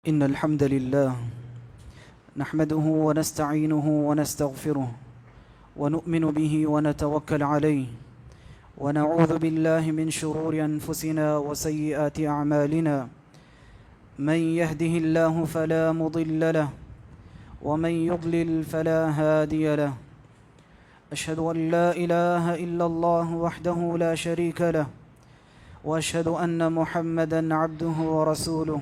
إن الحمد لله نحمده ونستعينه ونستغفره ونؤمن به ونتوكل عليه ونعوذ بالله من شرور أنفسنا وسيئات أعمالنا من يهده الله فلا مضل له ومن يضلل فلا هادي له أشهد أن لا إله إلا الله وحده لا شريك له وأشهد أن محمدًا عبده ورسوله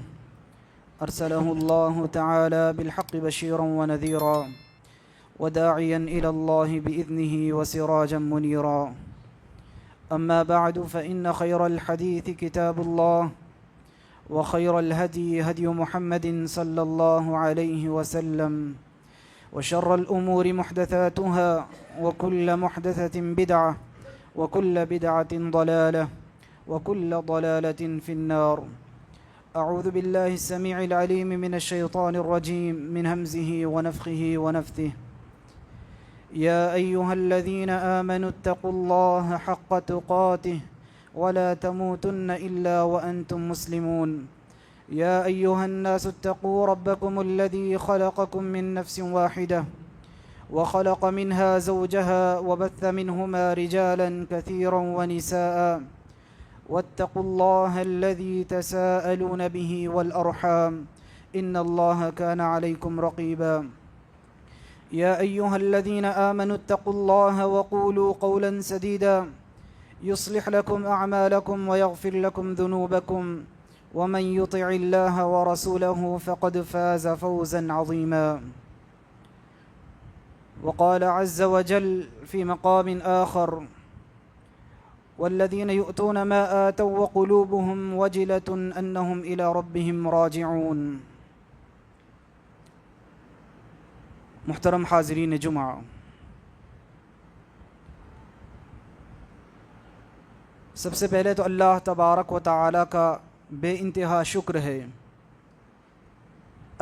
أرسله الله تعالى بالحق بشيرا ونذيرا وداعيا إلى الله بإذنه وسراجا منيرا أما بعد فإن خير الحديث كتاب الله وخير الهدي هدي محمد صلى الله عليه وسلم وشر الأمور محدثاتها وكل محدثة بدعة وكل بدعة ضلالة وكل ضلالة في النار. أعوذ بالله السميع العليم من الشيطان الرجيم من همزه ونفخه ونفثه. يا أيها الذين آمنوا اتقوا الله حق تقاته ولا تموتن إلا وأنتم مسلمون. يا أيها الناس اتقوا ربكم الذي خلقكم من نفس واحدة وخلق منها زوجها وبث منهما رجالا كثيرا ونساء واتقوا الله الذي تساءلون به والأرحام إن الله كان عليكم رقيبا. يا أيها الذين آمنوا اتقوا الله وقولوا قولا سديدا يصلح لكم أعمالكم ويغفر لكم ذنوبكم ومن يطع الله ورسوله فقد فاز فوزا عظيما. وقال عز وجل في مقام آخر والذين يؤتون ما آتوا وقلوبهم وجلة أنهم إلى ربهم راجعون. محترم حاضرین جمعہ، سب سے پہلے تو اللہ تبارک و تعالی کا بے انتہا شکر ہے.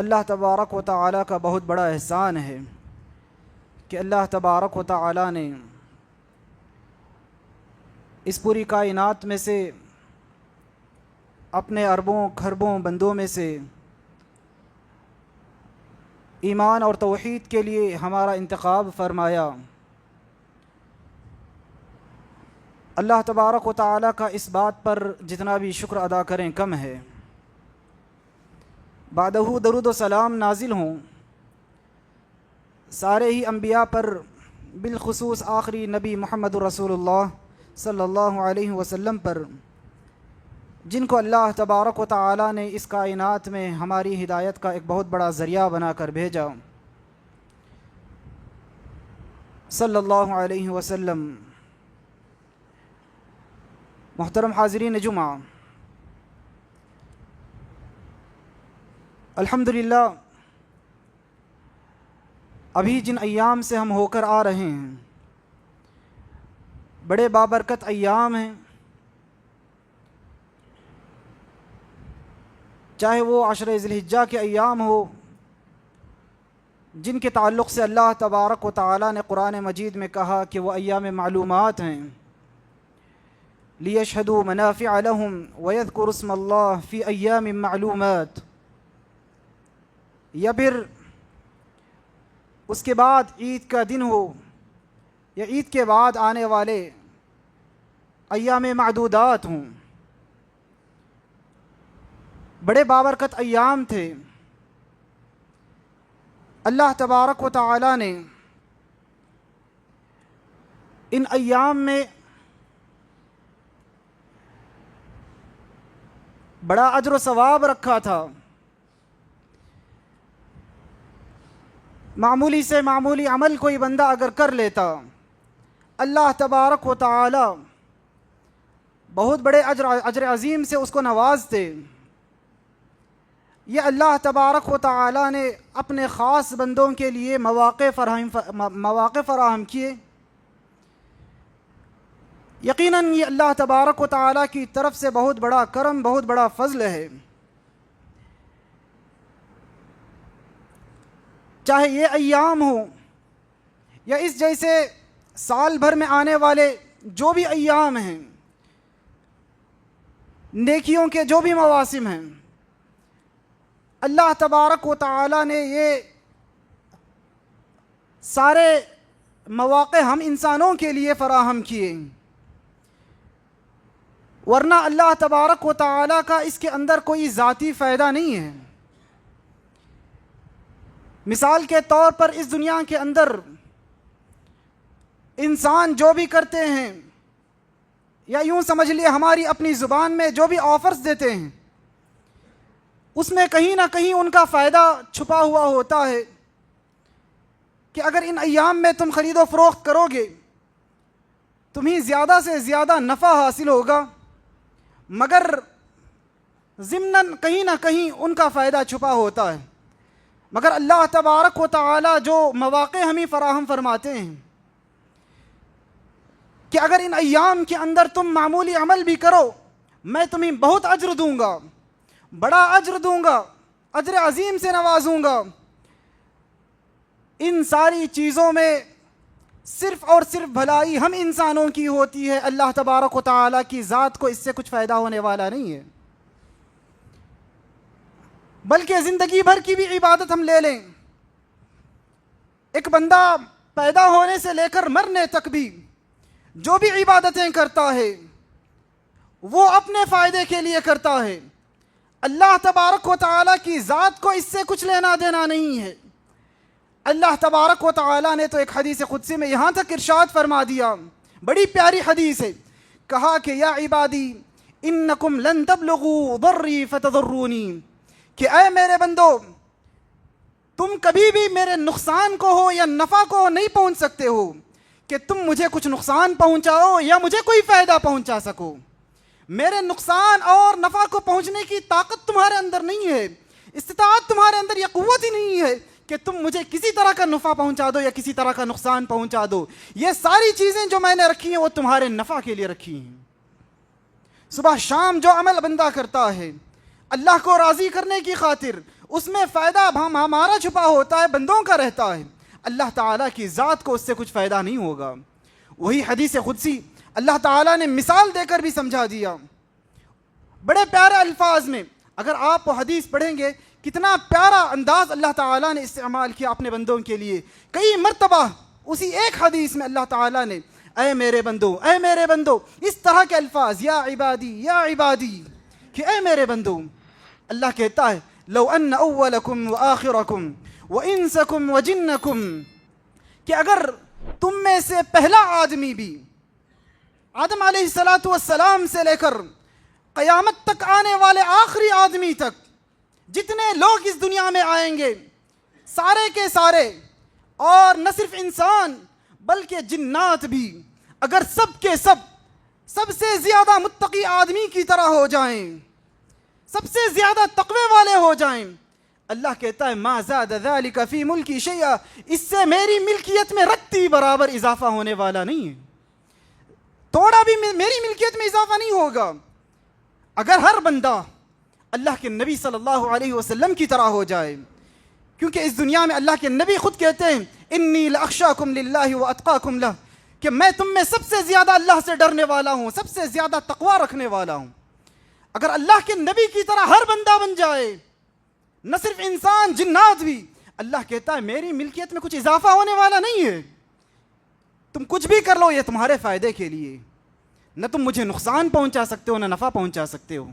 اللہ تبارک و تعالی کا بہت بڑا احسان ہے کہ اللہ تبارک و تعالی نے اس پوری کائنات میں سے اپنے اربوں کھربوں بندوں میں سے ایمان اور توحید کے لیے ہمارا انتخاب فرمایا. اللہ تبارک و تعالی کا اس بات پر جتنا بھی شکر ادا کریں کم ہے. بعدہ درود و سلام نازل ہوں سارے ہی انبیاء پر، بالخصوص آخری نبی محمد رسول اللہ صلی اللہ علیہ وسلم پر، جن کو اللہ تبارک و تعالی نے اس کائنات میں ہماری ہدایت کا ایک بہت بڑا ذریعہ بنا کر بھیجا. صلی اللہ علیہ وسلم. محترم حاضرین جمعہ، الحمدللہ ابھی جن ایام سے ہم ہو کر آ رہے ہیں بڑے بابرکت ایام ہیں، چاہے وہ عشر ذی الحجہ کے ایام ہو جن کے تعلق سے اللہ تبارک و تعالی نے قرآن مجید میں کہا کہ وہ ایام معلومات ہیں. لیشہدوا منافع لہم ویذکروا اسم اللہ فی ایام معلومات. یا پھر اس کے بعد عید کا دن ہو یا عید کے بعد آنے والے ایام معدودات ہوں. بڑے بابرکت ایام تھے. اللہ تبارک و تعالی نے ان ایام میں بڑا اجر و ثواب رکھا تھا. معمولی سے معمولی عمل کوئی بندہ اگر کر لیتا، اللہ تبارک و تعالی بہت بڑے اجر عظیم سے اس کو نوازتے. یہ اللہ تبارک و تعالی نے اپنے خاص بندوں کے لیے مواقع فراہم کیے. یقیناً یہ اللہ تبارک و تعالی کی طرف سے بہت بڑا کرم، بہت بڑا فضل ہے. چاہے یہ ایام ہوں یا اس جیسے سال بھر میں آنے والے جو بھی ایام ہیں، نیکیوں کے جو بھی مواسم ہیں، اللہ تبارک و تعالی نے یہ سارے مواقع ہم انسانوں کے لیے فراہم کیے، ورنہ اللہ تبارک و تعالی کا اس کے اندر کوئی ذاتی فائدہ نہیں ہے۔ مثال کے طور پر اس دنیا کے اندر انسان جو بھی کرتے ہیں، یا یوں سمجھ لیے ہماری اپنی زبان میں جو بھی آفرز دیتے ہیں، اس میں کہیں نہ کہیں ان کا فائدہ چھپا ہوا ہوتا ہے کہ اگر ان ایام میں تم خرید و فروخت کرو گے تمہیں زیادہ سے زیادہ نفع حاصل ہوگا، مگر ضمناً کہیں نہ کہیں ان کا فائدہ چھپا ہوتا ہے۔ مگر اللہ تبارک و تعالی جو مواقع ہمیں فراہم فرماتے ہیں کہ اگر ان ایام کے اندر تم معمولی عمل بھی کرو میں تمہیں بہت اجر دوں گا، بڑا اجر دوں گا، اجر عظیم سے نوازوں گا، ان ساری چیزوں میں صرف اور صرف بھلائی ہم انسانوں کی ہوتی ہے، اللہ تبارک و تعالیٰ کی ذات کو اس سے کچھ فائدہ ہونے والا نہیں ہے۔ بلکہ زندگی بھر کی بھی عبادت ہم لے لیں، ایک بندہ پیدا ہونے سے لے کر مرنے تک بھی جو بھی عبادتیں کرتا ہے وہ اپنے فائدے کے لیے کرتا ہے، اللہ تبارک و تعالیٰ کی ذات کو اس سے کچھ لینا دینا نہیں ہے۔ اللہ تبارک و تعالیٰ نے تو ایک حدیث قدسی میں یہاں تک ارشاد فرما دیا، بڑی پیاری حدیث ہے، کہا کہ یا عبادی انکم لن تبلغوا ضری فتضرونی، کہ اے میرے بندو تم کبھی بھی میرے نقصان کو ہو یا نفع کو نہیں پہنچ سکتے ہو کہ تم مجھے کچھ نقصان پہنچاؤ یا مجھے کوئی فائدہ پہنچا سکو۔ میرے نقصان اور نفع کو پہنچنے کی طاقت تمہارے اندر نہیں ہے، استطاعت تمہارے اندر یہ قوت ہی نہیں ہے کہ تم مجھے کسی طرح کا نفع پہنچا دو یا کسی طرح کا نقصان پہنچا دو۔ یہ ساری چیزیں جو میں نے رکھی ہیں وہ تمہارے نفع کے لیے رکھی ہیں۔ صبح شام جو عمل بندہ کرتا ہے اللہ کو راضی کرنے کی خاطر، اس میں فائدہ ہمارا چھپا ہوتا ہے، بندوں کا رہتا ہے، اللہ تعالیٰ کی ذات کو اس سے کچھ فائدہ نہیں ہوگا۔ وہی حدیث قدسی اللہ تعالیٰ نے مثال دے کر بھی سمجھا دیا بڑے پیارے الفاظ میں۔ اگر آپ وہ حدیث پڑھیں گے کتنا پیارا انداز اللہ تعالیٰ نے استعمال کیا اپنے بندوں کے لیے، کئی مرتبہ اسی ایک حدیث میں اللہ تعالیٰ نے اے میرے بندو، اے میرے بندو، اس طرح کے الفاظ، یا عبادی یا عبادی، کہ اے میرے بندو۔ اللہ کہتا ہے لو ان اولکم وآخرکم وانسکم وجنکم، کہ اگر تم میں سے پہلا آدمی بھی آدم علیہ السلام سے لے کر قیامت تک آنے والے آخری آدمی تک جتنے لوگ اس دنیا میں آئیں گے سارے کے سارے، اور نہ صرف انسان بلکہ جنات بھی، اگر سب کے سب سے زیادہ متقی آدمی کی طرح ہو جائیں، سب سے زیادہ تقوی والے ہو جائیں، اللہ کہتا ہے ما زاد ذلک فی ملکی شیئا، اس سے میری ملکیت میں رتی برابر اضافہ ہونے والا نہیں ہے، تھوڑا بھی میری ملکیت میں اضافہ نہیں ہوگا۔ اگر ہر بندہ اللہ کے نبی صلی اللہ علیہ وسلم کی طرح ہو جائے، کیونکہ اس دنیا میں اللہ کے نبی خود کہتے ہیں انی لاخشاکم للہ واتقاکم لہ، کہ میں تم میں سب سے زیادہ اللہ سے ڈرنے والا ہوں، سب سے زیادہ تقوی رکھنے والا ہوں۔ اگر اللہ کے نبی کی طرح ہر بندہ بن جائے، نہ صرف انسان جنات بھی، اللہ کہتا ہے میری ملکیت میں کچھ اضافہ ہونے والا نہیں ہے، تم کچھ بھی کر لو یہ تمہارے فائدے کے لیے، نہ تم مجھے نقصان پہنچا سکتے ہو نہ نفع پہنچا سکتے ہو۔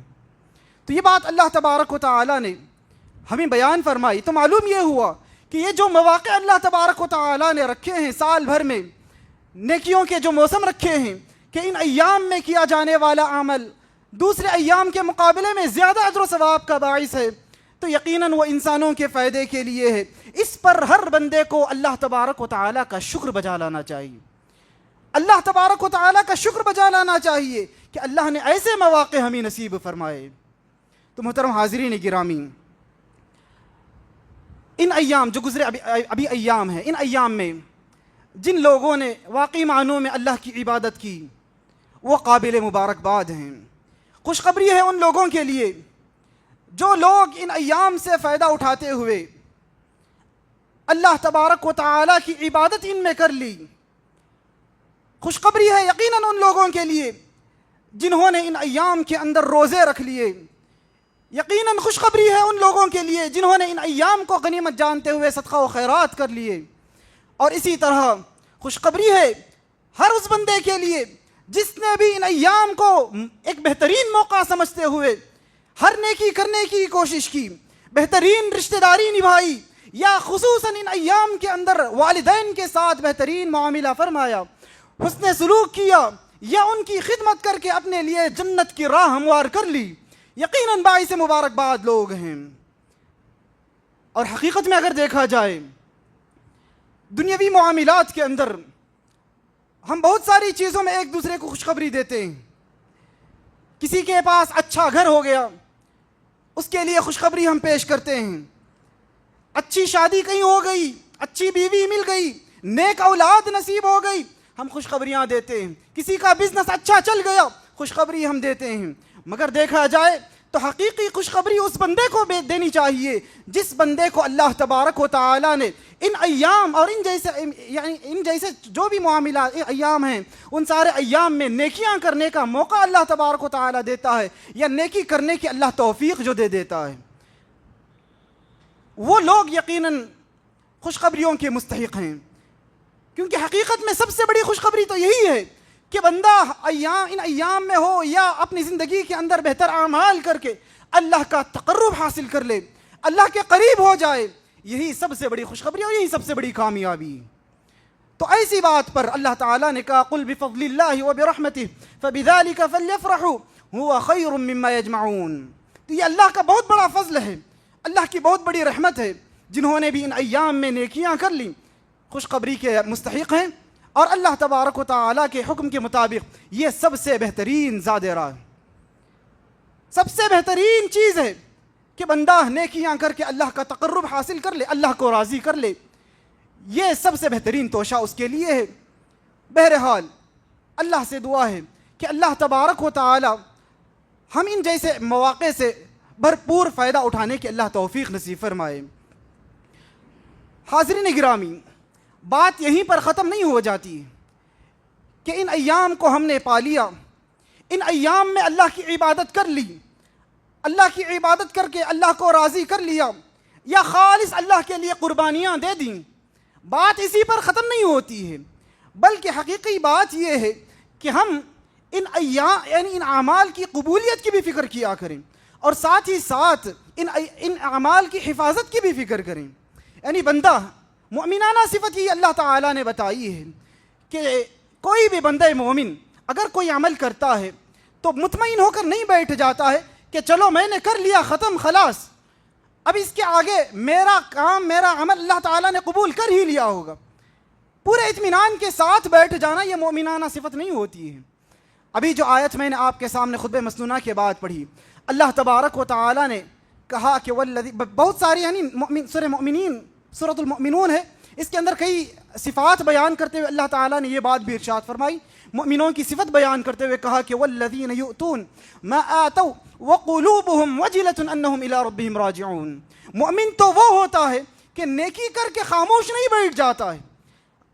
تو یہ بات اللہ تبارک و تعالیٰ نے ہمیں بیان فرمائی، تو معلوم یہ ہوا کہ یہ جو مواقع اللہ تبارک و تعالیٰ نے رکھے ہیں سال بھر میں، نیکیوں کے جو موسم رکھے ہیں کہ ان ایام میں کیا جانے والا عمل دوسرے ایام کے مقابلے میں زیادہ اجر و ثواب کا باعث ہے، تو یقیناً وہ انسانوں کے فائدے کے لیے ہے۔ اس پر ہر بندے کو اللہ تبارک و تعالیٰ کا شکر بجا لانا چاہیے، اللہ تبارک و تعالیٰ کا شکر بجا لانا چاہیے کہ اللہ نے ایسے مواقع ہمیں نصیب فرمائے۔ تو محترم حاضرین گرامی، ان ایام جو گزرے ابھی ایام ہیں، ان ایام میں جن لوگوں نے واقعی معنوں میں اللہ کی عبادت کی وہ قابل مبارکباد ہیں۔ خوشخبری ہے ان لوگوں کے لیے جو لوگ ان ایام سے فائدہ اٹھاتے ہوئے اللہ تبارک و تعالیٰ کی عبادت ان میں کر لی۔ خوشخبری ہے یقیناً ان لوگوں کے لیے جنہوں نے ان ایام کے اندر روزے رکھ لیے، یقیناً خوشخبری ہے ان لوگوں کے لیے جنہوں نے ان ایام کو غنیمت جانتے ہوئے صدقہ و خیرات کر لیے، اور اسی طرح خوشخبری ہے ہر اس بندے کے لیے جس نے بھی ان ایام کو ایک بہترین موقع سمجھتے ہوئے ہر نیکی کرنے کی کوشش کی، بہترین رشتہ داری نبھائی، یا خصوصاً ان ایام کے اندر والدین کے ساتھ بہترین معاملہ فرمایا، حسن سلوک کیا، یا ان کی خدمت کر کے اپنے لیے جنت کی راہ ہموار کر لی، یقیناً باعث مبارکباد لوگ ہیں۔ اور حقیقت میں اگر دیکھا جائے دنیاوی معاملات کے اندر ہم بہت ساری چیزوں میں ایک دوسرے کو خوشخبری دیتے ہیں۔ کسی کے پاس اچھا گھر ہو گیا، اس کے لیے خوشخبری ہم پیش کرتے ہیں۔ اچھی شادی کہیں ہو گئی، اچھی بیوی مل گئی، نیک اولاد نصیب ہو گئی، ہم خوشخبریاں دیتے ہیں۔ کسی کا بزنس اچھا چل گیا، خوشخبری ہم دیتے ہیں۔ مگر دیکھا جائے تو حقیقی خوشخبری اس بندے کو دینی چاہیے جس بندے کو اللہ تبارک و تعالی نے ان ایام اور ان جیسے جو بھی معاملات ایام ہیں ان سارے ایام میں نیکیاں کرنے کا موقع اللہ تبارک و تعالی دیتا ہے، یا نیکی کرنے کی اللہ توفیق جو دے دیتا ہے، وہ لوگ یقیناً خوشخبریوں کے مستحق ہیں۔ کیونکہ حقیقت میں سب سے بڑی خوشخبری تو یہی ہے کہ بندہ ان ایام میں ہو یا اپنی زندگی کے اندر بہتر اعمال کر کے اللہ کا تقرب حاصل کر لے، اللہ کے قریب ہو جائے، یہی سب سے بڑی خوشخبری اور یہی سب سے بڑی کامیابی۔ تو ایسی بات پر اللہ تعالیٰ نے کہا قل بفضل اللہ وبرحمتہ فبذلک فلیفرحوا هو خیر مما یجمعون۔ تو یہ اللہ کا بہت بڑا فضل ہے، اللہ کی بہت بڑی رحمت ہے، جنہوں نے بھی ان ایام میں نیکیاں کر لیں خوشخبری کے مستحق ہیں، اور اللہ تبارک و تعالیٰ کے حکم کے مطابق یہ سب سے بہترین زاد راہ، سب سے بہترین چیز ہے کہ بندہ نیکیاں کر کے اللہ کا تقرب حاصل کر لے، اللہ کو راضی کر لے، یہ سب سے بہترین توشہ اس کے لیے ہے۔ بہرحال اللہ سے دعا ہے کہ اللہ تبارک و تعالی ہم ان جیسے مواقع سے بھرپور فائدہ اٹھانے کی اللہ توفیق نصیب فرمائے۔ حاضرین گرامی، بات یہیں پر ختم نہیں ہو جاتی کہ ان ایام کو ہم نے پا لیا، ان ایام میں اللہ کی عبادت کر لی، اللہ کی عبادت کر کے اللہ کو راضی کر لیا، یا خالص اللہ کے لیے قربانیاں دے دیں، بات اسی پر ختم نہیں ہوتی ہے، بلکہ حقیقی بات یہ ہے کہ ہم ان ایام یعنی ان اعمال کی قبولیت کی بھی فکر کیا کریں، اور ساتھ ہی ساتھ ان اعمال کی حفاظت کی بھی فکر کریں۔ یعنی بندہ مومنانہ صفت ہی اللہ تعالیٰ نے بتائی ہے کہ کوئی بھی بندہ مومن اگر کوئی عمل کرتا ہے تو مطمئن ہو کر نہیں بیٹھ جاتا ہے کہ چلو میں نے کر لیا ختم خلاص، اب اس کے آگے میرا کام میرا عمل اللہ تعالیٰ نے قبول کر ہی لیا ہوگا، پورے اطمینان کے ساتھ بیٹھ جانا یہ مومنانہ صفت نہیں ہوتی ہے۔ ابھی جو آیت میں نے آپ کے سامنے خطبہ مسنونہ کے بعد پڑھی، اللہ تبارک و تعالیٰ نے کہا کہ والذی، بہت ساری یعنی سورہ مومنین سورۃ المؤمنون ہے، اس کے اندر کئی صفات بیان کرتے ہوئے اللہ تعالیٰ نے یہ بات بھی ارشاد فرمائی، مؤمنوں کی صفت بیان کرتے ہوئے کہا کہ والذین یؤتون ما آتوا وقلوبهم وجلۃ انہم الی ربہم راجعون۔ مؤمن تو وہ ہوتا ہے کہ نیکی کر کے خاموش نہیں بیٹھ جاتا ہے،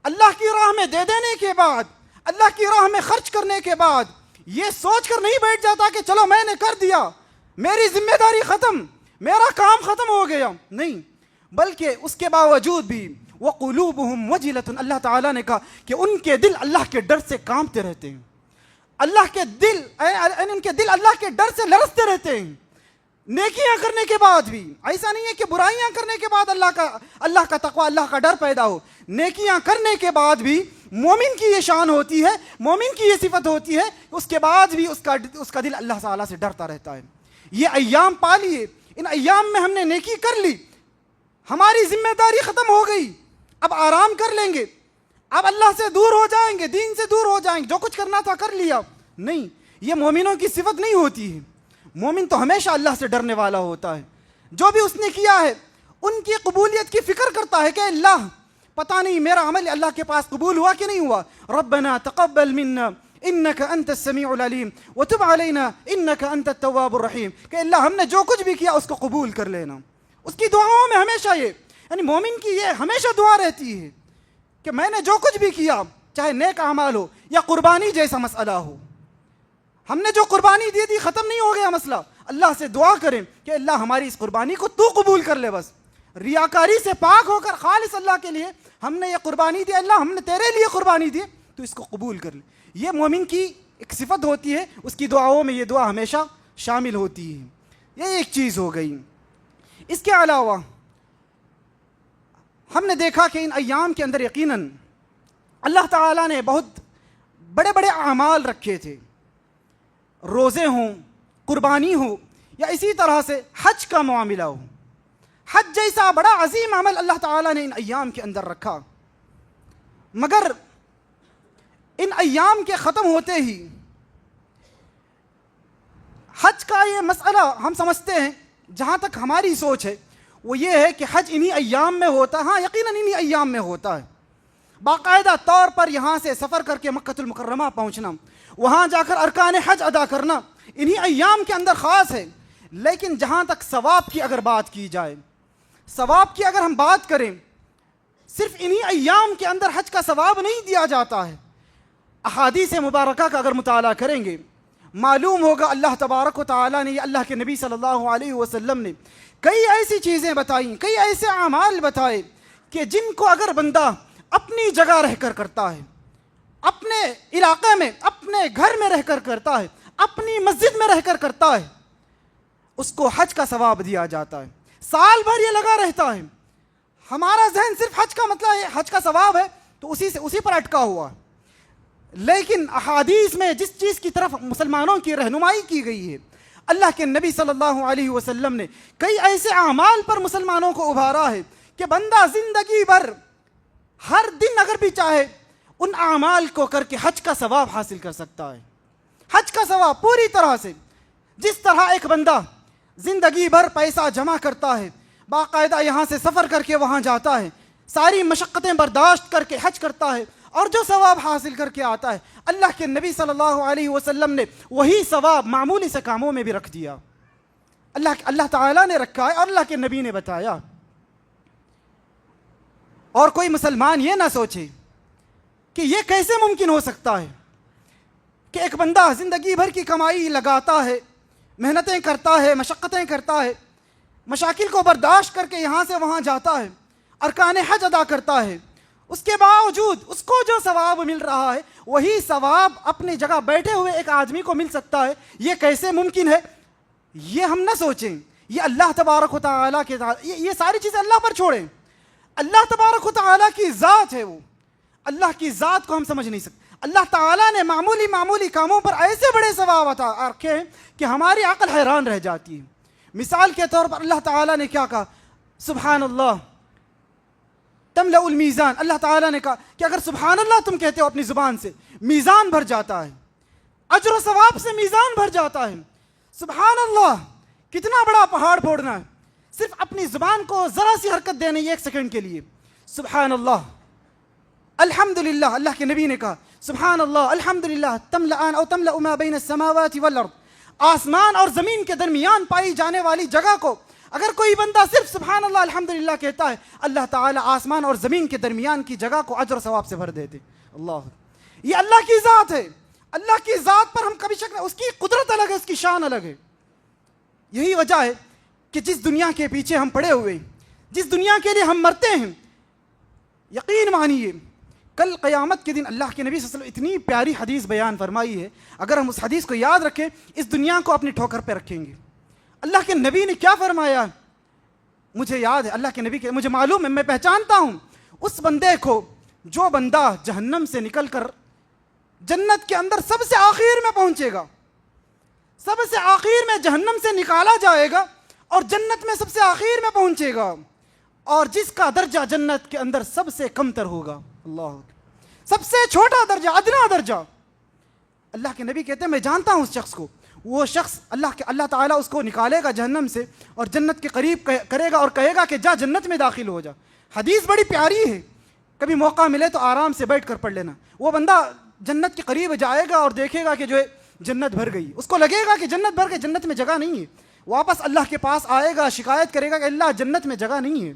اللہ کی راہ میں دے دینے کے بعد، اللہ کی راہ میں خرچ کرنے کے بعد یہ سوچ کر نہیں بیٹھ جاتا کہ چلو میں نے کر دیا، میری ذمہ داری ختم، میرا کام ختم ہو گیا، نہیں، بلکہ اس کے باوجود بھی وَقُلُوبُهُمْ وَجِلَةٌ، اللہ تعالیٰ نے کہا کہ ان کے دل اللہ کے ڈر سے کانپتے رہتے ہیں، اللہ کے دل ان کے دل اللہ کے ڈر سے لرزتے رہتے ہیں، نیکیاں کرنے کے بعد بھی۔ ایسا نہیں ہے کہ برائیاں کرنے کے بعد اللہ کا تقوی، اللہ کا ڈر پیدا ہو، نیکیاں کرنے کے بعد بھی مومن کی یہ شان ہوتی ہے، مومن کی یہ صفت ہوتی ہے، اس کے بعد بھی اس کا دل اللہ تعالیٰ سے ڈرتا رہتا ہے۔ یہ ایام پا لیے، ان ایام میں ہم نے نیکی کر لی، ہماری ذمہ داری ختم ہو گئی، اب آرام کر لیں گے، اب اللہ سے دور ہو جائیں گے، دین سے دور ہو جائیں گے، جو کچھ کرنا تھا کر لیا، نہیں، یہ مومنوں کی صفت نہیں ہوتی ہے۔ مومن تو ہمیشہ اللہ سے ڈرنے والا ہوتا ہے، جو بھی اس نے کیا ہے ان کی قبولیت کی فکر کرتا ہے کہ اللہ پتہ نہیں میرا عمل اللہ کے پاس قبول ہوا کہ نہیں ہوا، ربنا تقبل منا انک انت السمیع العلیم وتب علینا انک انت التواب الرحیم، کہ اللہ ہم نے جو کچھ بھی کیا اس کو قبول کر لینا۔ اس کی دعاؤں میں ہمیشہ یہ یعنی مومن کی یہ ہمیشہ دعا رہتی ہے کہ میں نے جو کچھ بھی کیا، چاہے نیک اعمال ہو یا قربانی جیسا مسئلہ ہو، ہم نے جو قربانی دی تھی ختم نہیں ہو گیا مسئلہ، اللہ سے دعا کریں کہ اللہ ہماری اس قربانی کو تو قبول کر لے. بس ریاکاری سے پاک ہو کر خالص اللہ کے لیے ہم نے یہ قربانی دی, اللہ ہم نے تیرے لیے قربانی دی تو اس کو قبول کر لے. یہ مومن کی ایک صفت ہوتی ہے, اس کی دعاؤں میں یہ دعا ہمیشہ شامل ہوتی ہے. یہ ایک چیز ہو گئی. اس کے علاوہ ہم نے دیکھا کہ ان ایام کے اندر یقیناً اللہ تعالیٰ نے بہت بڑے بڑے اعمال رکھے تھے, روزے ہوں, قربانی ہو, یا اسی طرح سے حج کا معاملہ ہو. حج جیسا بڑا عظیم عمل اللہ تعالیٰ نے ان ایام کے اندر رکھا, مگر ان ایام کے ختم ہوتے ہی حج کا یہ مسئلہ ہم سمجھتے ہیں, جہاں تک ہماری سوچ ہے وہ یہ ہے کہ حج انہی ایام میں ہوتا ہے. ہاں یقیناً انہی ایام میں ہوتا ہے. باقاعدہ طور پر یہاں سے سفر کر کے مکہ المکرمہ پہنچنا, وہاں جا کر ارکان حج ادا کرنا انہی ایام کے اندر خاص ہے. لیکن جہاں تک ثواب کی اگر بات کی جائے, ثواب کی اگر ہم بات کریں, صرف انہی ایام کے اندر حج کا ثواب نہیں دیا جاتا ہے. احادیث مبارکہ کا اگر مطالعہ کریں گے معلوم ہوگا اللہ تبارک و تعالیٰ نے, اللہ کے نبی صلی اللہ علیہ وسلم نے کئی ایسی چیزیں بتائیں, کئی ایسے اعمال بتائے کہ جن کو اگر بندہ اپنی جگہ رہ کر کرتا ہے, اپنے علاقے میں, اپنے گھر میں رہ کر کرتا ہے, اپنی مسجد میں رہ کر کرتا ہے, اس کو حج کا ثواب دیا جاتا ہے. سال بھر یہ لگا رہتا ہے. ہمارا ذہن صرف حج کا مطلب ہے حج کا ثواب ہے تو اسی پر اٹکا ہوا. لیکن احادیث میں جس چیز کی طرف مسلمانوں کی رہنمائی کی گئی ہے, اللہ کے نبی صلی اللہ علیہ وسلم نے کئی ایسے اعمال پر مسلمانوں کو ابھارا ہے کہ بندہ زندگی بھر ہر دن اگر بھی چاہے ان اعمال کو کر کے حج کا ثواب حاصل کر سکتا ہے. حج کا ثواب پوری طرح سے, جس طرح ایک بندہ زندگی بھر پیسہ جمع کرتا ہے, باقاعدہ یہاں سے سفر کر کے وہاں جاتا ہے, ساری مشقتیں برداشت کر کے حج کرتا ہے اور جو ثواب حاصل کر کے آتا ہے, اللہ کے نبی صلی اللہ علیہ وسلم نے وہی ثواب معمولی سے کاموں میں بھی رکھ دیا. اللہ تعالیٰ نے رکھا ہے اور اللہ کے نبی نے بتایا. اور کوئی مسلمان یہ نہ سوچے کہ یہ کیسے ممکن ہو سکتا ہے کہ ایک بندہ زندگی بھر کی کمائی لگاتا ہے, محنتیں کرتا ہے, مشقتیں کرتا ہے, مشاکل کو برداشت کر کے یہاں سے وہاں جاتا ہے, ارکان حج ادا کرتا ہے, اس کے باوجود اس کو جو ثواب مل رہا ہے وہی ثواب اپنی جگہ بیٹھے ہوئے ایک آدمی کو مل سکتا ہے. یہ کیسے ممکن ہے؟ یہ ہم نہ سوچیں, یہ اللہ تبارک و تعالیٰ کے, یہ ساری چیزیں اللہ پر چھوڑیں. اللہ تبارک و تعالیٰ کی ذات ہے, وہ اللہ کی ذات کو ہم سمجھ نہیں سکتے. اللہ تعالیٰ نے معمولی کاموں پر ایسے بڑے ثواب عطا رکھے ہیں کہ ہماری عقل حیران رہ جاتی ہے. مثال کے طور پر اللہ تعالیٰ نے کیا کہا, سبحان اللہ تملأ المیزان. اللہ تعالیٰ نے کہا کہ اگر سبحان اللہ تم کہتے ہو اپنی زبان سے, میزان بھر جاتا ہے, اجر و ثواب سے میزان بھر جاتا ہے. سبحان اللہ کتنا بڑا پہاڑ پھوڑنا ہے, صرف اپنی زبان کو ذرا سی حرکت دینے ایک سیکنڈ کے لیے. سبحان اللہ الحمدللہ, اللہ کے نبی نے کہا سبحان اللہ الحمدللہ تملأان او تملأ ما بین السماوات والارض. آسمان اور زمین کے درمیان پائی جانے والی جگہ کو اگر کوئی بندہ صرف سبحان اللہ الحمدللہ کہتا ہے, اللہ تعالیٰ آسمان اور زمین کے درمیان کی جگہ کو اجر و ثواب سے بھر دیتے. اللہ, یہ اللہ کی ذات ہے. اللہ کی ذات پر ہم کبھی شک نہیں, اس کی قدرت الگ ہے, اس کی شان الگ ہے. یہی وجہ ہے کہ جس دنیا کے پیچھے ہم پڑے ہوئے, جس دنیا کے لیے ہم مرتے ہیں, یقین مانیے کل قیامت کے دن اللہ کے نبی صلی اللہ علیہ وسلم اتنی پیاری حدیث بیان فرمائی ہے, اگر ہم اس حدیث کو یاد رکھیں اس دنیا کو اپنی ٹھوکر پہ رکھیں گے. اللہ کے نبی نے کیا فرمایا, مجھے یاد ہے, اللہ کے نبی کے, مجھے معلوم ہے, میں پہچانتا ہوں اس بندے کو جو بندہ جہنم سے نکل کر جنت کے اندر سب سے آخر میں پہنچے گا, سب سے آخر میں جہنم سے نکالا جائے گا اور جنت میں سب سے آخر میں پہنچے گا, اور جس کا درجہ جنت کے اندر سب سے کم تر ہوگا. اللہ, سب سے چھوٹا درجہ, ادنا درجہ. اللہ کے نبی کہتے ہیں میں جانتا ہوں اس شخص کو, وہ شخص اللہ تعالیٰ اس کو نکالے گا جہنم سے اور جنت کے قریب کرے گا اور کہے گا کہ جا جنت میں داخل ہو جا. حدیث بڑی پیاری ہے, کبھی موقع ملے تو آرام سے بیٹھ کر پڑھ لینا. وہ بندہ جنت کے قریب جائے گا اور دیکھے گا کہ جو ہے جنت بھر گئی, اس کو لگے گا کہ جنت بھر گئی, جنت میں جگہ نہیں ہے. واپس اللہ کے پاس آئے گا, شکایت کرے گا کہ اللہ جنت میں جگہ نہیں ہے.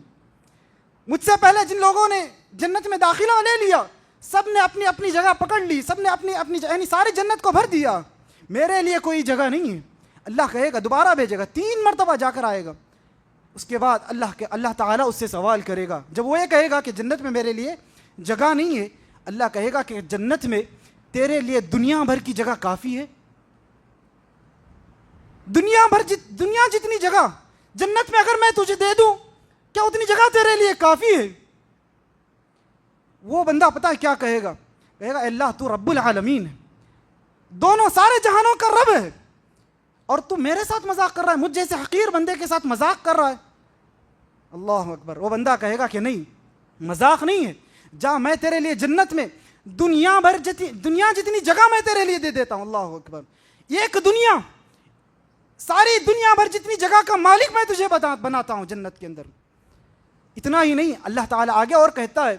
مجھ سے پہلے جن لوگوں نے جنت میں داخلہ لے لیا سب نے اپنی اپنی جگہ پکڑ لی, سب نے اپنی یعنی ساری جنت کو بھر دیا, میرے لیے کوئی جگہ نہیں ہے. اللہ کہے گا دوبارہ بھیجے گا، 3 مرتبہ جا کر آئے گا. اس کے بعد اللہ تعالیٰ اس سے سوال کرے گا. جب وہ یہ کہے گا کہ جنت میں میرے لیے جگہ نہیں ہے، اللہ کہے گا کہ جنت میں تیرے لیے دنیا بھر کی جگہ کافی ہے. دنیا جتنی جگہ جنت میں اگر میں تجھے دے دوں، کیا اتنی جگہ تیرے لیے کافی ہے؟ وہ بندہ پتہ ہے کیا کہے گا؟ کہے گا اللہ تو رب العالمین ہے، دونوں سارے جہانوں کا رب ہے، اور تو میرے ساتھ مذاق کر رہا ہے، مجھ جیسے حقیر بندے کے ساتھ مذاق کر رہا ہے. اللہ اکبر. وہ بندہ کہے گا کہ نہیں، مذاق نہیں ہے، جا میں تیرے لیے جنت میں دنیا جتنی جگہ میں تیرے لیے دے دیتا ہوں. اللہ اکبر. ایک دنیا، ساری دنیا بھر جتنی جگہ کا مالک میں تجھے بناتا ہوں جنت کے اندر. اتنا ہی نہیں، اللہ تعالیٰ آگے اور کہتا ہے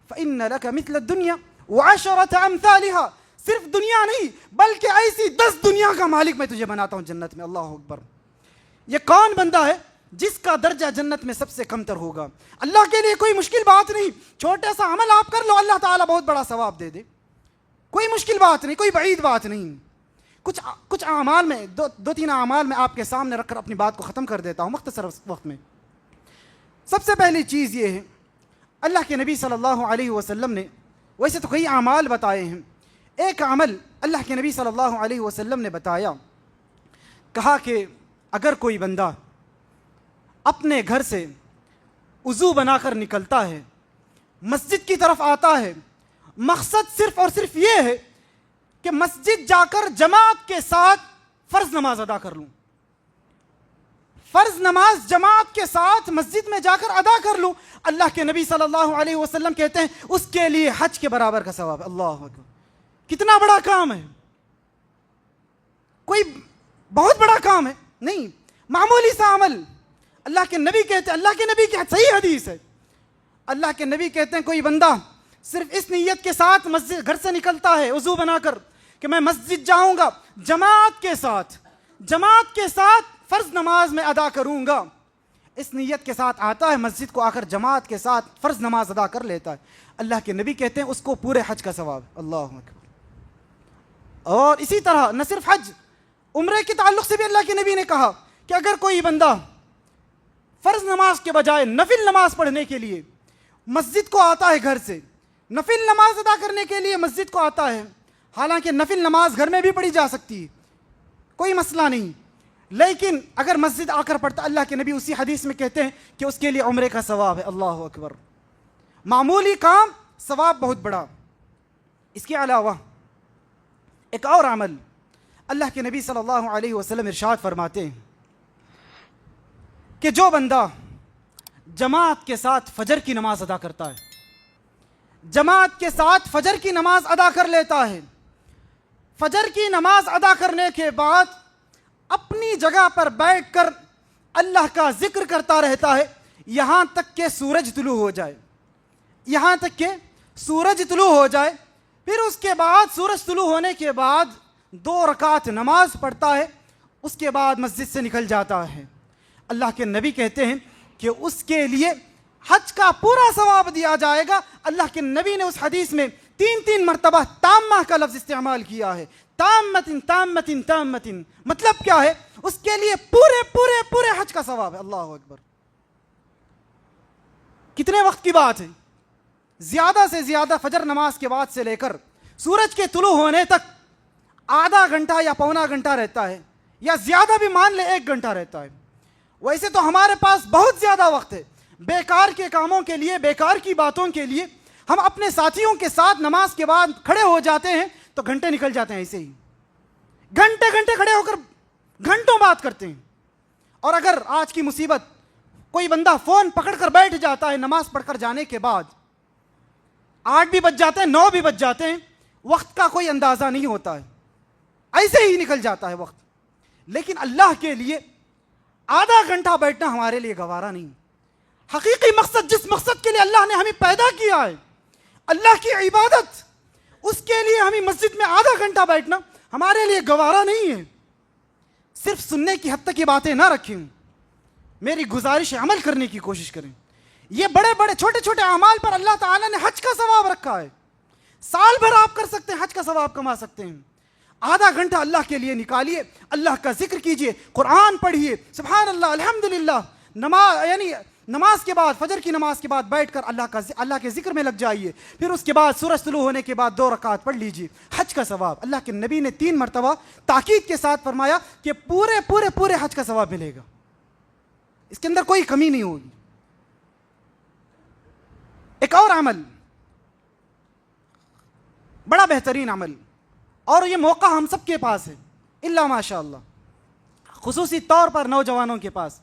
فَإِنَّ لَكَ مِثْلَ الدُّنْيَا وَعَشَرَةَ أَمْثَالِهَا. صرف دنیا نہیں بلکہ ایسی 10 دنیا کا مالک میں تجھے بناتا ہوں جنت میں. اللہ اکبر. یہ کون بندہ ہے جس کا درجہ جنت میں سب سے کم تر ہوگا؟ اللہ کے لیے کوئی مشکل بات نہیں، چھوٹا سا عمل آپ کر لو، اللہ تعالیٰ بہت بڑا ثواب دے دے. کوئی مشکل بات نہیں، کوئی بعید بات نہیں. کچھ اعمال میں دو تین اعمال میں آپ کے سامنے رکھ کر اپنی بات کو ختم کر دیتا ہوں مختصر وقت میں. سب سے پہلی چیز یہ ہے، اللہ کے نبی صلی اللہ علیہ وسلم نے ویسے تو کئی اعمال بتائے ہیں، ایک عمل اللہ کے نبی صلی اللہ علیہ وسلم نے بتایا. کہا کہ اگر کوئی بندہ اپنے گھر سے وضو بنا کر نکلتا ہے، مسجد کی طرف آتا ہے، مقصد صرف اور صرف یہ ہے کہ مسجد جا کر جماعت کے ساتھ فرض نماز ادا کر لوں، فرض نماز جماعت کے ساتھ مسجد میں جا کر ادا کر لوں، اللہ کے نبی صلی اللہ علیہ وسلم کہتے ہیں اس کے لیے حج کے برابر کا ثواب. اللہ اکبر. کتنا بڑا کام ہے، کوئی بہت بڑا کام ہے نہیں، معمولی سا عمل. اللہ کے نبی کہتے ہیں، اللہ کے نبی کی صحیح حدیث ہے، اللہ کے نبی کہتے ہیں کوئی بندہ صرف اس نیت کے ساتھ مسجد گھر سے نکلتا ہے وضو بنا کر کہ میں مسجد جاؤں گا، جماعت کے ساتھ فرض نماز میں ادا کروں گا، اس نیت کے ساتھ آتا ہے، مسجد کو آ کر جماعت کے ساتھ فرض نماز ادا کر لیتا ہے، اللہ کے نبی کہتے ہیں اس کو پورے حج کا ثواب. اللہ اکبر. اور اسی طرح نہ صرف حج، عمرے کے تعلق سے بھی اللہ کے نبی نے کہا کہ اگر کوئی بندہ فرض نماز کے بجائے نفل نماز پڑھنے کے لیے مسجد کو آتا ہے، گھر سے نفل نماز ادا کرنے کے لیے مسجد کو آتا ہے، حالانکہ نفل نماز گھر میں بھی پڑھی جا سکتی ہے، کوئی مسئلہ نہیں، لیکن اگر مسجد آ کر پڑھتا، اللہ کے نبی اسی حدیث میں کہتے ہیں کہ اس کے لیے عمرے کا ثواب ہے. اللہ اکبر. معمولی کام، ثواب بہت بڑا. اس کے علاوہ ایک اور عمل اللہ کے نبی صلی اللہ علیہ وسلم ارشاد فرماتے ہیں کہ جو بندہ جماعت کے ساتھ فجر کی نماز ادا کرتا ہے، جماعت کے ساتھ فجر کی نماز ادا کر لیتا ہے، فجر کی نماز ادا کرنے کے بعد اپنی جگہ پر بیٹھ کر اللہ کا ذکر کرتا رہتا ہے یہاں تک کہ سورج طلوع ہو جائے، یہاں تک کہ سورج طلوع ہو جائے. پھر اس کے بعد سورج طلوع ہونے کے بعد 2 رکعت نماز پڑھتا ہے، اس کے بعد مسجد سے نکل جاتا ہے. اللہ کے نبی کہتے ہیں کہ اس کے لیے حج کا پورا ثواب دیا جائے گا. اللہ کے نبی نے اس حدیث میں 3 مرتبہ تامہ کا لفظ استعمال کیا ہے، تامتن تامتن تامتن. مطلب کیا ہے؟ اس کے لیے پورے پورے پورے حج کا ثواب ہے. اللہ اکبر. کتنے وقت کی بات ہے؟ زیادہ سے زیادہ فجر نماز کے بعد سے لے کر سورج کے طلوع ہونے تک آدھا گھنٹہ یا پونا گھنٹہ رہتا ہے، یا زیادہ بھی مان لے 1 گھنٹہ رہتا ہے. ویسے تو ہمارے پاس بہت زیادہ وقت ہے، بیکار کے کاموں کے لیے، بیکار کی باتوں کے لیے ہم اپنے ساتھیوں کے ساتھ نماز کے بعد کھڑے ہو جاتے ہیں تو گھنٹے نکل جاتے ہیں، ایسے ہی گھنٹے کھڑے ہو کر گھنٹوں بات کرتے ہیں. اور اگر آج کی مصیبت، کوئی بندہ فون پکڑ کر بیٹھ جاتا ہے نماز پڑھ کر جانے کے بعد، 8 بھی بج جاتے ہیں، 9 بھی بج جاتے ہیں، وقت کا کوئی اندازہ نہیں ہوتا ہے، ایسے ہی نکل جاتا ہے وقت. لیکن اللہ کے لیے آدھا گھنٹہ بیٹھنا ہمارے لیے گوارا نہیں. حقیقی مقصد، جس مقصد کے لیے اللہ نے ہمیں پیدا کیا ہے، اللہ کی عبادت، اس کے لیے ہمیں مسجد میں آدھا گھنٹہ بیٹھنا ہمارے لیے گوارا نہیں ہے. صرف سننے کی حد تک یہ باتیں نہ رکھیں، میری گزارش ہے عمل کرنے کی کوشش کریں. یہ بڑے بڑے چھوٹے چھوٹے اعمال پر اللہ تعالیٰ نے حج کا ثواب رکھا ہے. سال بھر آپ کر سکتے ہیں، حج کا ثواب کما سکتے ہیں. آدھا گھنٹہ اللہ کے لیے نکالیے، اللہ کا ذکر کیجیے، قرآن پڑھیے، سبحان اللہ، الحمدللہ، نماز کے بعد، فجر کی نماز کے بعد بیٹھ کر اللہ کے ذکر میں لگ جائیے، پھر اس کے بعد سورج طلوع ہونے کے بعد 2 رکعت پڑھ لیجیے۔ حج کا ثواب اللہ کے نبی نے 3 مرتبہ تاکید کے ساتھ فرمایا کہ پورے حج کا ثواب ملے گا، اس کے اندر کوئی کمی نہیں ہوگی۔ ایک اور عمل، بڑا بہترین عمل، اور یہ موقع ہم سب کے پاس ہے الا ماشاء اللہ، خصوصی طور پر نوجوانوں کے پاس۔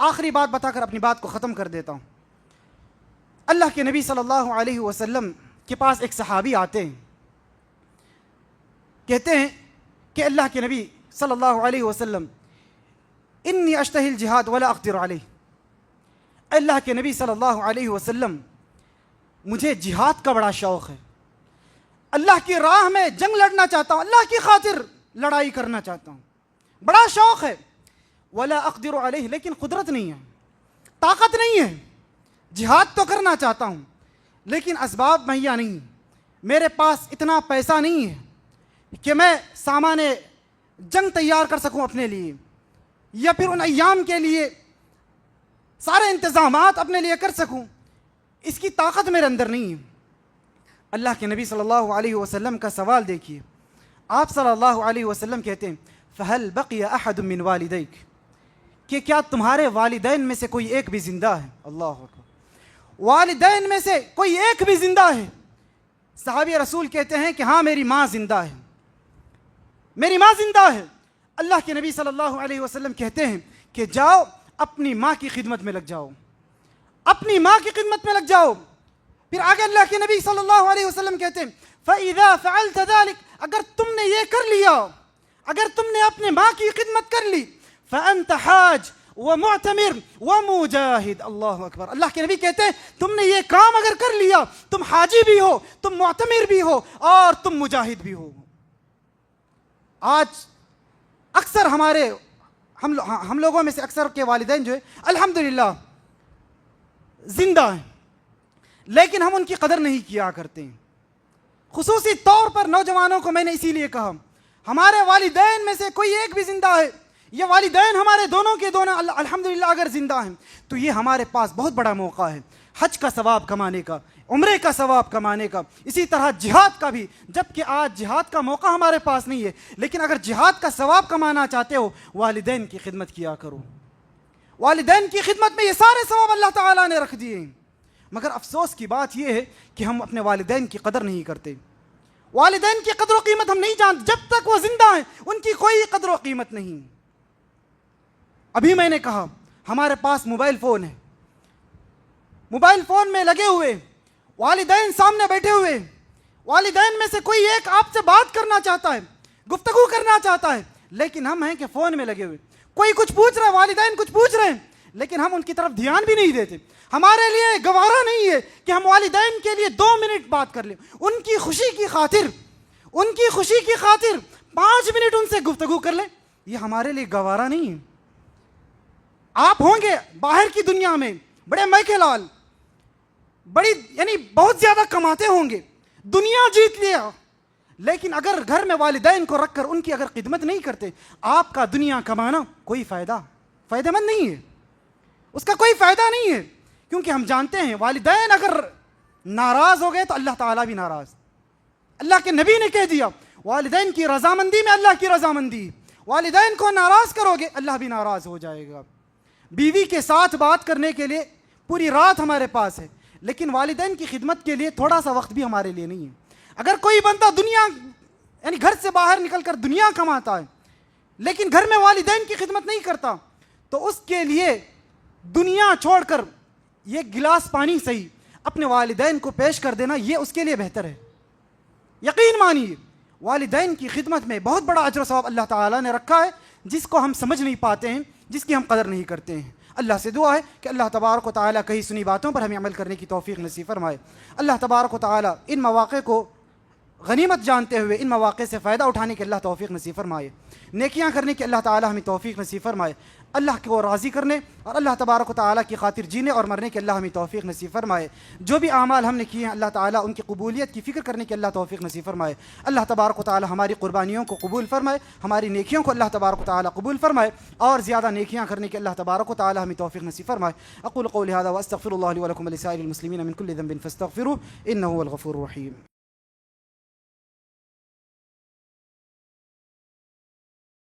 آخری بات بتا کر اپنی بات کو ختم کر دیتا ہوں۔ اللہ کے نبی صلی اللہ علیہ وسلم کے پاس ایک صحابی آتے ہیں، کہتے ہیں کہ اللہ کے نبی صلی اللہ علیہ وسلم انی اشتہی الجہاد ولا اقدر علیہ، اللہ کے نبی صلی اللہ علیہ وسلم مجھے جہاد کا بڑا شوق ہے، اللہ کی راہ میں جنگ لڑنا چاہتا ہوں، اللہ کی خاطر لڑائی کرنا چاہتا ہوں، بڑا شوق ہے، ولا اقدر علیہ، لیکن قدرت نہیں ہے، طاقت نہیں ہے، جہاد تو کرنا چاہتا ہوں لیکن اسباب مہیا نہیں، میرے پاس اتنا پیسہ نہیں ہے کہ میں سامان جنگ تیار کر سکوں اپنے لیے، یا پھر ان ایام کے لیے سارے انتظامات اپنے لیے کر سکوں، اس کی طاقت میرے اندر نہیں ہے۔ اللہ کے نبی صلی اللہ علیہ وسلم کا سوال دیکھیے، آپ صلی اللہ علیہ وسلم کہتے ہیں فَهَلْ بَقِيَ أَحَدٌ مِّن وَالِدَيْكَ، کہ کیا تمہارے والدین میں سے کوئی ایک بھی زندہ ہے؟ اللہ اکبر، والدین میں سے کوئی ایک بھی زندہ ہے؟ صحابی رسول کہتے ہیں کہ ہاں میری ماں زندہ ہے، میری ماں زندہ ہے۔ اللہ کے نبی صلی اللہ علیہ وسلم کہتے ہیں کہ جاؤ اپنی ماں کی خدمت میں لگ جاؤ، اپنی ماں کی خدمت میں لگ جاؤ۔ پھر آگے اللہ کے نبی صلی اللہ علیہ وسلم کہتے ہیں فَإِذَا فَعَلْتَ ذَلِكَ، اگر تم نے یہ کر لیا، اگر تم نے اپنے ماں کی خدمت کر لی، فَأَنْتَ حَاجٌ وَمُعْتَمِرٌ وَمُجَاہِدٌ، اللہ اکبر، اللہ کے نبی کہتے ہیں تم نے یہ کام اگر کر لیا، تم حاجی بھی ہو، تم معتمر بھی ہو، اور تم مجاہد بھی ہو۔ آج اکثر ہم لوگوں میں سے اکثر کے والدین جو ہے الحمدللہ زندہ ہیں، لیکن ہم ان کی قدر نہیں کیا کرتے ہیں۔ خصوصی طور پر نوجوانوں کو میں نے اسی لیے کہا، ہمارے والدین میں سے کوئی ایک بھی زندہ ہے، یہ والدین ہمارے دونوں کے دونوں الحمدللہ اگر زندہ ہیں تو یہ ہمارے پاس بہت بڑا موقع ہے حج کا ثواب کمانے کا، عمرے کا ثواب کمانے کا، اسی طرح جہاد کا بھی، جبکہ آج جہاد کا موقع ہمارے پاس نہیں ہے، لیکن اگر جہاد کا ثواب کمانا چاہتے ہو والدین کی خدمت کیا کرو۔ والدین کی خدمت میں یہ سارے ثواب اللہ تعالیٰ نے رکھ دیے ہیں، مگر افسوس کی بات یہ ہے کہ ہم اپنے والدین کی قدر نہیں کرتے، والدین کی قدر و قیمت ہم نہیں جانتے، جب تک وہ زندہ ہیں ان کی کوئی قدر و قیمت نہیں۔ ابھی میں نے کہا ہمارے پاس موبائل فون ہے، موبائل فون میں لگے ہوئے والدین سامنے بیٹھے ہوئے، والدین میں سے کوئی ایک آپ سے بات کرنا چاہتا ہے، گفتگو کرنا چاہتا ہے، لیکن ہم ہیں کہ فون میں لگے ہوئے، کوئی کچھ پوچھ رہا ہے، والدین کچھ پوچھ رہے ہیں، لیکن ہم ان کی طرف دھیان بھی نہیں دیتے۔ ہمارے لیے گوارا نہیں ہے کہ ہم والدین کے لیے 2 منٹ بات کر لیں، ان کی خوشی کی خاطر، ان کی خوشی کی خاطر 5 منٹ ان سے گفتگو کر لیں، یہ ہمارے لیے گوارا نہیں ہے۔ آپ ہوں گے باہر کی دنیا میں بڑے میکے لال، یعنی بہت زیادہ کماتے ہوں گے، دنیا جیت لیا، لیکن اگر گھر میں والدین کو رکھ کر ان کی اگر خدمت نہیں کرتے، آپ کا دنیا کمانا کوئی فائدہ مند نہیں ہے، اس کا کوئی فائدہ نہیں ہے، کیونکہ ہم جانتے ہیں والدین اگر ناراض ہو گئے تو اللہ تعالیٰ بھی ناراض۔ اللہ کے نبی نے کہہ دیا والدین کی رضامندی میں اللہ کی رضامندی، والدین کو ناراض کرو گے اللہ بھی ناراض ہو جائے گا۔ بیوی کے ساتھ بات کرنے کے لیے پوری رات ہمارے پاس ہے، لیکن والدین کی خدمت کے لیے تھوڑا سا وقت بھی ہمارے لیے نہیں ہے۔ اگر کوئی بندہ دنیا یعنی گھر سے باہر نکل کر دنیا کماتا ہے لیکن گھر میں والدین کی خدمت نہیں کرتا تو اس کے لیے دنیا چھوڑ کر یہ گلاس پانی صحیح اپنے والدین کو پیش کر دینا یہ اس کے لیے بہتر ہے۔ یقین مانیے والدین کی خدمت میں بہت بڑا اجر و ثواب اللہ تعالیٰ نے رکھا ہے، جس کو ہم سمجھ نہیں پاتے ہیں، جس کی ہم قدر نہیں کرتے ہیں۔ اللہ سے دعا ہے کہ اللہ تبارک و تعالیٰ کہی سنی باتوں پر ہمیں عمل کرنے کی توفیق نصیب فرمائے۔ اللہ تبارک و تعالیٰ ان مواقع کو غنیمت جانتے ہوئے ان مواقع سے فائدہ اٹھانے کی اللہ توفیق نصیب فرمائے، نیکیاں کرنے کی اللہ تعالی ہمیں توفیق نصیب فرمائے، اللہ کو راضی کرنے اور اللہ تبارک و تعالیٰ کی خاطر جینے اور مرنے کی اللہ ہمیں توفیق نصیب فرمائے، جو بھی اعمال ہم نے کیے ہیں اللہ تعالیٰ ان کی قبولیت کی فکر کرنے کی اللہ توفیق نصیب فرمائے، اللہ تبارک و تعالیٰ ہماری قربانیوں کو قبول فرمائے، ہماری نیکیوں کو اللہ تبارک و تعالیٰ قبول فرمائے اور زیادہ نیکیاں کرنے کی اللہ تبارک و تعالیٰ ہمیں توفیق نصیب فرمائے۔ اقول قولی ھذا واستغفر اللہ لی ولکم ولسائر المسلمین من کل ذنب فاستغفروہ انہ هو الغفور الرحیم۔